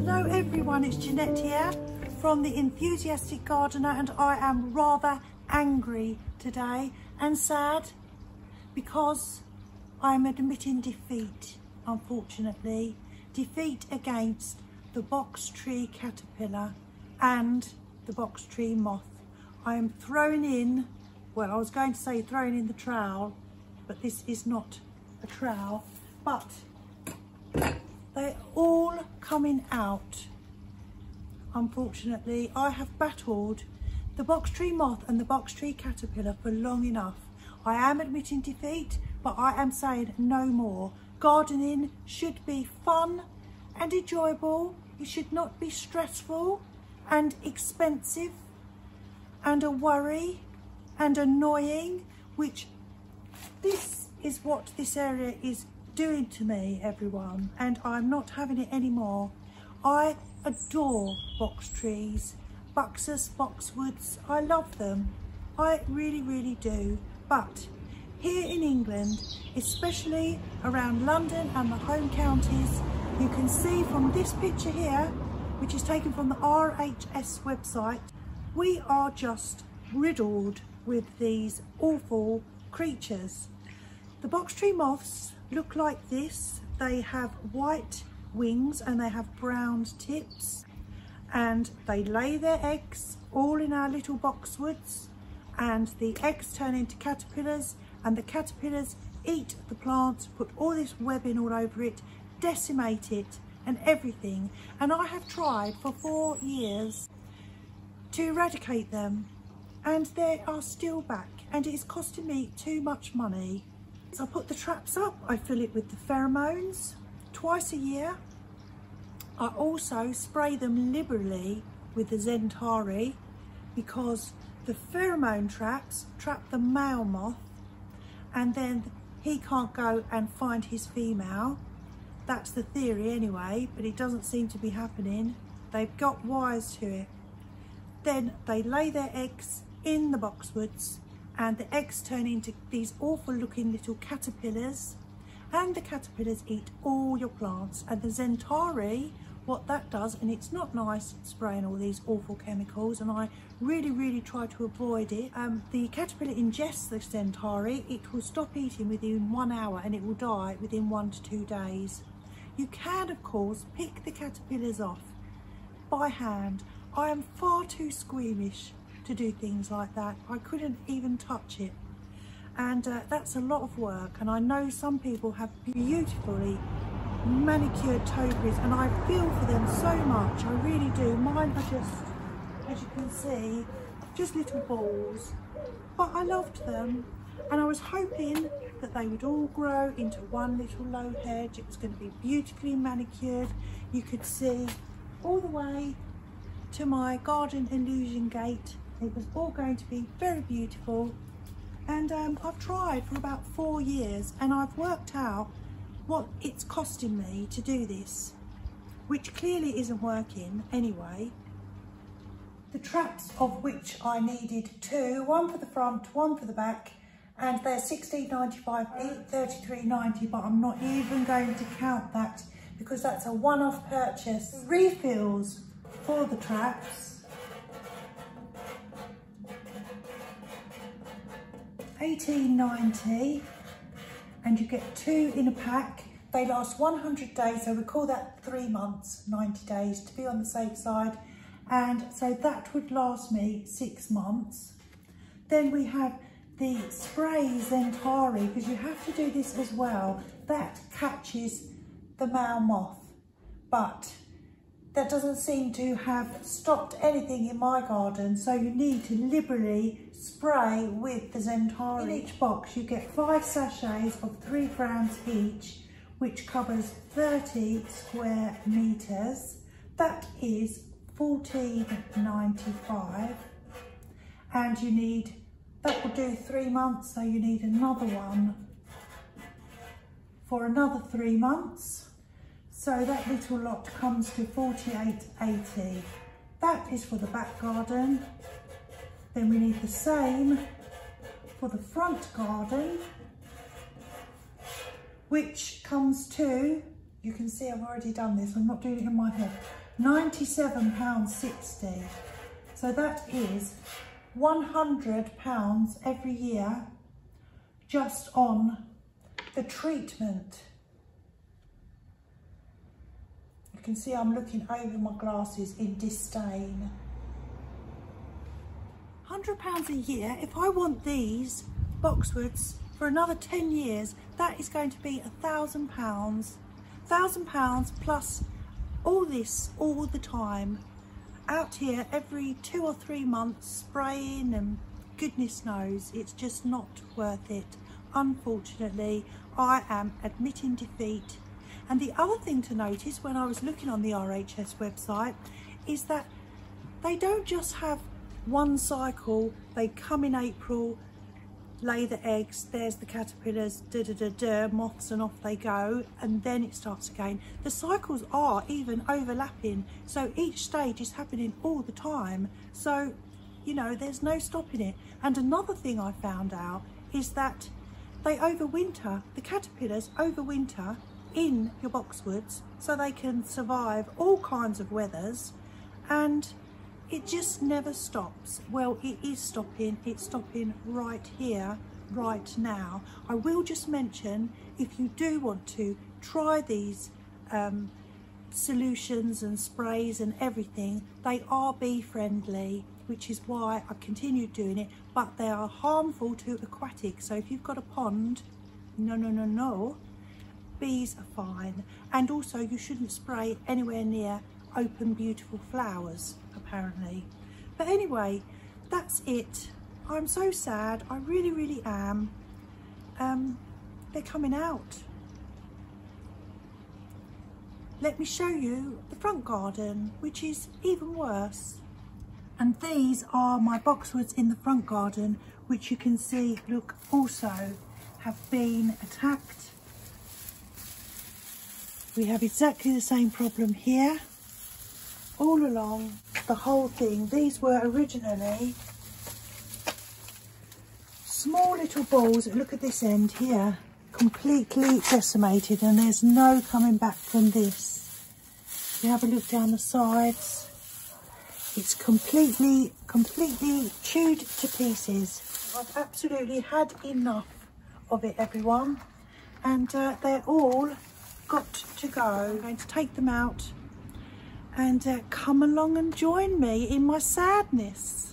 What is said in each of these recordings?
Hello everyone, it's Jeanette here from The Enthusiastic Gardener, and I am rather angry today and sad because I'm admitting defeat, unfortunately. Defeat against the box tree caterpillar and the box tree moth. I am throwing in, well, I was going to say throwing in the trowel, but this is not a trowel, but they're all coming out. Unfortunately, I have battled the box tree moth and the box tree caterpillar for long enough. I am admitting defeat, but I am saying no more. Gardening should be fun and enjoyable. It should not be stressful and expensive and a worry and annoying, which this is what this area is doing to me, everyone, and I'm not having it anymore. I adore box trees, Buxus, Boxwoods. I love them. I really, really do. But here in England, especially around London and the home counties, you can see from this picture here, which is taken from the RHS website, we are just riddled with these awful creatures. The box tree moths look like this. They have white wings and they have brown tips, and they lay their eggs all in our little boxwoods, and the eggs turn into caterpillars, and the caterpillars eat the plants, put all this webbing all over it, decimate it and everything. And I have tried for 4 years to eradicate them, and they are still back, and it is costing me too much money. So I put the traps up, I fill it with the pheromones twice a year. I also spray them liberally with the XenTari, because the pheromone traps trap the male moth, and then he can't go and find his female. That's the theory anyway, but it doesn't seem to be happening. They've got wires to it. Then they lay their eggs in the boxwoods, and the eggs turn into these awful looking little caterpillars, and the caterpillars eat all your plants. And the XenTari, what that does, and it's not nice spraying all these awful chemicals, and I really try to avoid it. The caterpillar ingests the XenTari, it will stop eating within 1 hour and it will die within 1 to 2 days. You can of course pick the caterpillars off by hand. I am far too squeamish to do things like that. I couldn't even touch it, and that's a lot of work. And I know some people have beautifully manicured topiaries, and I feel for them so much, I really do. Mine are just, as you can see, just little balls, but I loved them, and I was hoping that they would all grow into one little low hedge. It was going to be beautifully manicured. You could see all the way to my garden illusion gate. It was all going to be very beautiful, and I've tried for about 4 years, and I've worked out what it's costing me to do this, which clearly isn't working anyway. The traps, of which I needed 2, one for the front, one for the back, and they're £16.95 each, £33.90, but I'm not even going to count that because that's a one-off purchase. The refills for the traps, £18.90, and you get 2 in a pack. They last 100 days, so we call that 3 months, 90 days to be on the safe side, and so that would last me 6 months. Then we have the spray XenTari, because you have to do this as well. That catches the male moth, but that doesn't seem to have stopped anything in my garden, so you need to liberally spray with the XenTari. In each box you get 5 sachets of 3 grams each, which covers 30 square meters. That is £14.95, and you need, that will do 3 months, so you need another one for another 3 months. So that little lot comes to £48.80. That is for the back garden. Then we need the same for the front garden, which comes to You can see I've already done this. I'm not doing it in my head. £97.60. So that is £100 every year just on the treatment. You can see I'm looking over my glasses in disdain. £100 a year. If I want these Boxwoods for another 10 years, that is going to be £1,000. £1,000 plus all this all the time. Out here every 2 or 3 months spraying, and goodness knows it's just not worth it. Unfortunately, I am admitting defeat. And the other thing to notice when I was looking on the RHS website is that they don't just have one cycle. They come in April, lay the eggs, there's the caterpillars, moths, and off they go, and then it starts again. The cycles are even overlapping, so each stage is happening all the time. So, you know, there's no stopping it. And another thing I found out is that they overwinter, the caterpillars overwinter in your boxwoods, so they can survive all kinds of weathers, and it just never stops. Well, it is stopping. It's stopping right here, right now. I will just mention, if you do want to try these solutions and sprays and everything, they are bee friendly, which is why I continued doing it, but they are harmful to aquatics. So if you've got a pond, no, bees are fine. And also you shouldn't spray anywhere near open beautiful flowers, apparently. But anyway, that's it. I'm so sad, I really am. They're coming out. Let me show you the front garden, which is even worse. And these are my boxwoods in the front garden, which you can see, look, also have been attacked. We have exactly the same problem here. All along the whole thing. These were originally small little balls. Look at this end here, completely decimated, and there's no coming back from this. You have a look down the sides. It's completely chewed to pieces. I've absolutely had enough of it, everyone, and they're all got to go. I'm going to take them out, and come along and join me in my sadness.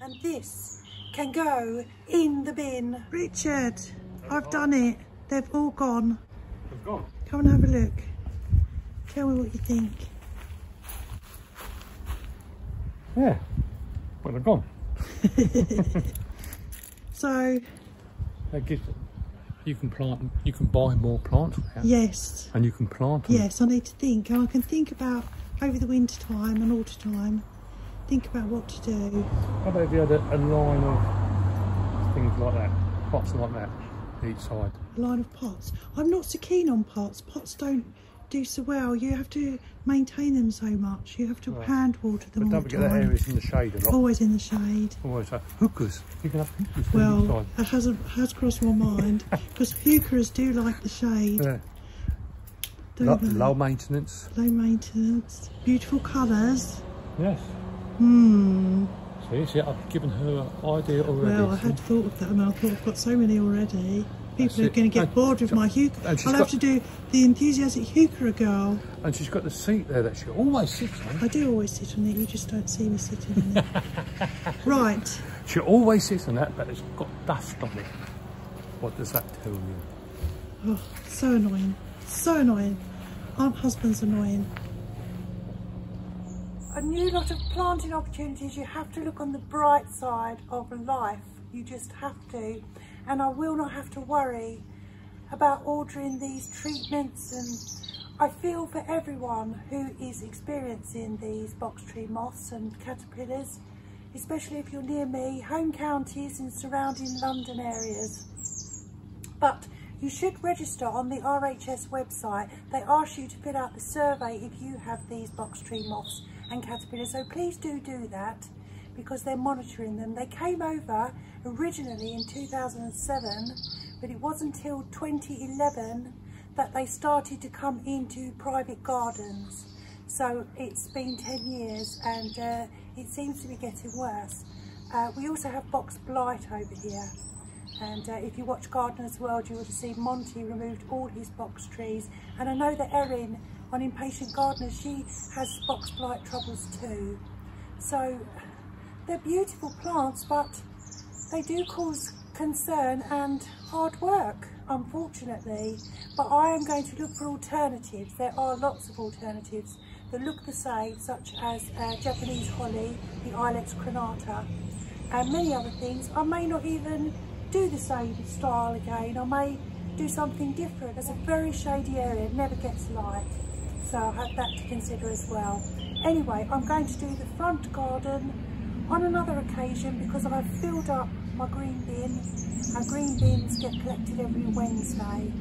And this can go in the bin. Richard, I've done it. They've all gone. They've gone? Come and have a look. Tell me what you think. Yeah, well, they're gone. So, that gives, you can plant, you can buy more plants now. Yes. And you can plant them. Yes, I need to think. And I can think about over the winter time and autumn time. Think about what to do. How about if you had a line of things like that, pots like that, each side? A line of pots. I'm not so keen on pots. Pots don't do so well. You have to maintain them so much. You have to hand water them all the time. But don't forget that area's in the shade a lot. Always in the shade. Always hookahs. You can have hookahs. Well, that has crossed my mind, because hookahs do like the shade. Yeah. Low maintenance. Low maintenance. Beautiful colours. Yes. See, I've given her an idea already. Well, I had thought of that, and I thought I've got so many already. People are going to get bored with my heuchera. I'll have to do the enthusiastic heuchera girl. And she's got the seat there that she always sits on. I do always sit on it, you just don't see me sitting on it. Right. She always sits on that, but it's got dust on it. What does that tell you? Oh, so annoying. So annoying. Aren't husbands annoying? a new lot of planting opportunities. You have to look on the bright side of life. You just have to. And I will not have to worry about ordering these treatments, and I feel for everyone who is experiencing these box tree moths and caterpillars, especially if you're near me, home counties and surrounding London areas. But you should register on the RHS website. They ask you to fill out the survey if you have these box tree moths and caterpillars, so please do that, because they're monitoring them. They came over originally in 2007, but it wasn't until 2011 that they started to come into private gardens. So it's been 10 years, and it seems to be getting worse. We also have box blight over here, and if you watch Gardener's World, you would have seen Monty removed all his box trees, and I know that Erin on Impatient Gardeners, she has box blight troubles too. So they're beautiful plants, but they do cause concern and hard work, unfortunately. But I am going to look for alternatives. There are lots of alternatives that look the same, such as Japanese holly, the Ilex crenata, and many other things. I may not even do the same style again. I may do something different. It's a very shady area, it never gets light, so I have that to consider as well. Anyway, I'm going to do the front garden on another occasion, because I've filled up my green bin. Our green bins get collected every Wednesday,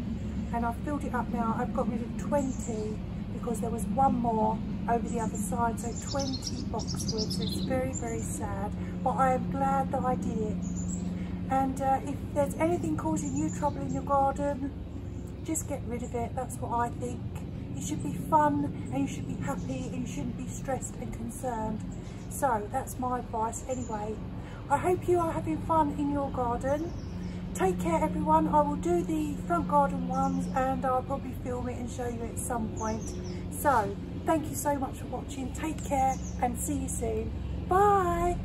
and I've filled it up now. I've got rid of 20 because there was one more over the other side, so 20 boxwoods. It's very, very sad, but I am glad that I did it. And if there's anything causing you trouble in your garden, just get rid of it. That's what I think. It should be fun, and you should be happy, and you shouldn't be stressed and concerned. So that's my advice anyway. I hope you are having fun in your garden. Take care, everyone. I will do the front garden ones, and I'll probably film it and show you at some point. So thank you so much for watching. Take care and see you soon. Bye.